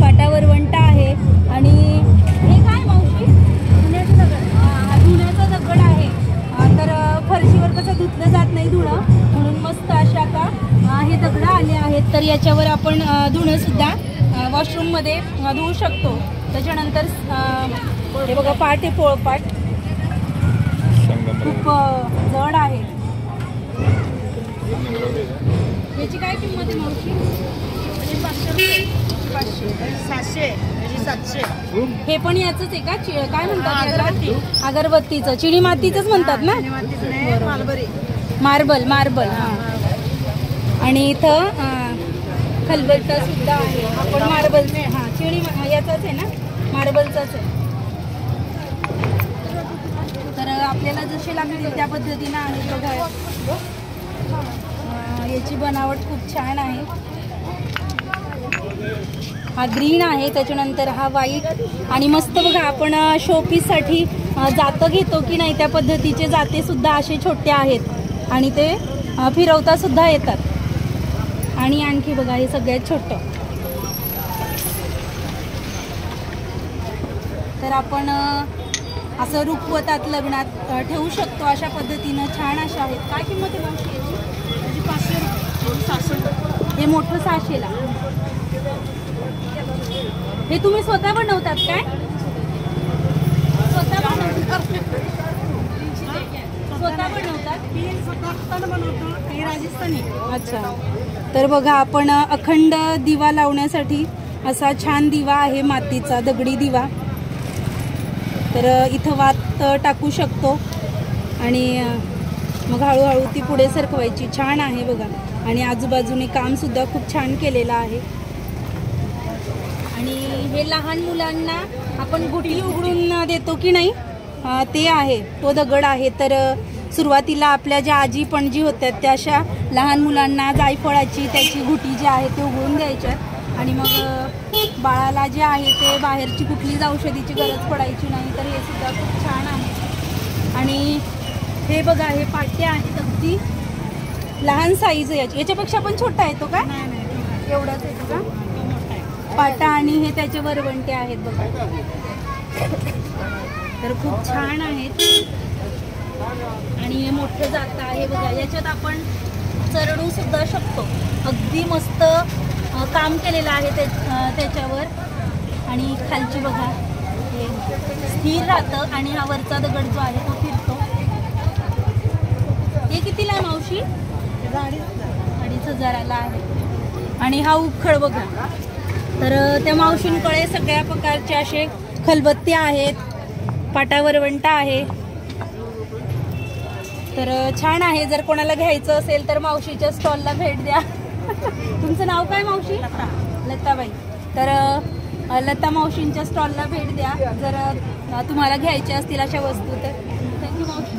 पाटा वरवंटा आहे आणि हे काय मावशी? धुण्याचा दगड. धुण्याचा दगड आहे. तर फरशीवर कसं धुतलं जात नाही धुणं, म्हणून मस्त अशा आता हे दगड आले आहेत. तर याच्यावर आपण धुणं सुद्धा वॉशरूममध्ये धुवू शकतो. त्याच्यानंतर हे बघा पाट आहे, पोळपाट खूप जड आहे. याची काय किंमत आहे मावशी? 500 रुपये. 500, 700, 700. हे पण याच आहे का? काय म्हणतात? अगरबत्तीचं. चिडी मातीचंच म्हणतात ना? मार्बल. मार्बल. आणि इथं खलबत्ता सुद्धा आहे. आपण मार्बल चिडी याचाच आहे ना? मार्बलचाच आहे. तर आपल्याला जसे लागतील त्या पद्धतीनं आहे बघा. याची बनावट खूप छान आहे. हा ग्रीन आहे, त्याच्यानंतर हा व्हाईट आणि मस्त बघा. आपण शोपीससाठी जातं घेतो की नाही त्या पद्धतीचे जाते सुद्धा असे छोटे आहेत आणि ते फिरवता सुद्धा येतात. आणि आणखी बघा हे सगळ्यात छोटं. तर आपण असं रुखवतात लग्नात ठेवू शकतो अशा पद्धतीनं छान अशा आहेत. काय किंमत आहे मावशी याची? 500 रुपये. 600. हे मोठं 600ला. हे तुम्ही स्वतः बनवतात काय? स्वतः बनवतात? हे राजस्थानी. अच्छा. तर बघा आपण अखंड दिवा लावण्यासाठी असा छान दिवा आहे, मातीचा दगडी दिवा. तर इथं वात टाकू शकतो आणि मग हळूहळू ती पुढे सरकवायची. छान आहे बघा. आणि आजूबाजूने काम सुद्धा खूप छान केलेलं आहे. आणि हे लहान मुलांना आपण गुटी उघडून देतो की नाही ते आहे, तो दगड आहे. तर सुरुवातीला आपल्या ज्या आजी पणजी होत्या त्या अशा लहान मुलांना जायफळाची त्याची गुटी जी आहे ते उघडून द्यायच्या आणि मग बाळाला जे आहे ते बाहेरची कुठलीच औषधीची गरज पडायची नाही. तर हे सुद्धा खूप छान आहे. आणि हे बघा हे पाटे आहेत अगदी लहान साईज आहे. याच्यापेक्षा पण छोटा आहे तो का? एवढाच आहे का पाटा? आणि हे त्याचे वरवंटे आहेत बघा. तर खूप छान आहेत. आणि हे मोठं जातं आहे बघा. याच्यात आपण चरडू सुद्धा शकतो. अगदी मस्त काम केलेलं आहे त्याच्यावर. आणि खालची बघा हे स्थिर राहतं आणि हा वरचा दगड जो आहे तो फिरतो. हे कितीला आहे मावशी? 2,500 आहे. आणि हा उखळ बघा. तर त्या मावशींकडे सगळ्या प्रकारचे असे खलबत्ते आहेत, पाटा वरवंटा आहे. तर छान आहे. जर कोणाला घ्यायचं असेल तर मावशीच्या स्टॉलला भेट द्या. तुमचं नाव काय मावशी? लताबाई. तर लता मावशींच्या स्टॉलला भेट द्या जर तुम्हाला घ्यायच्या असतील अशा वस्तू. तर थँक्यू मावशी.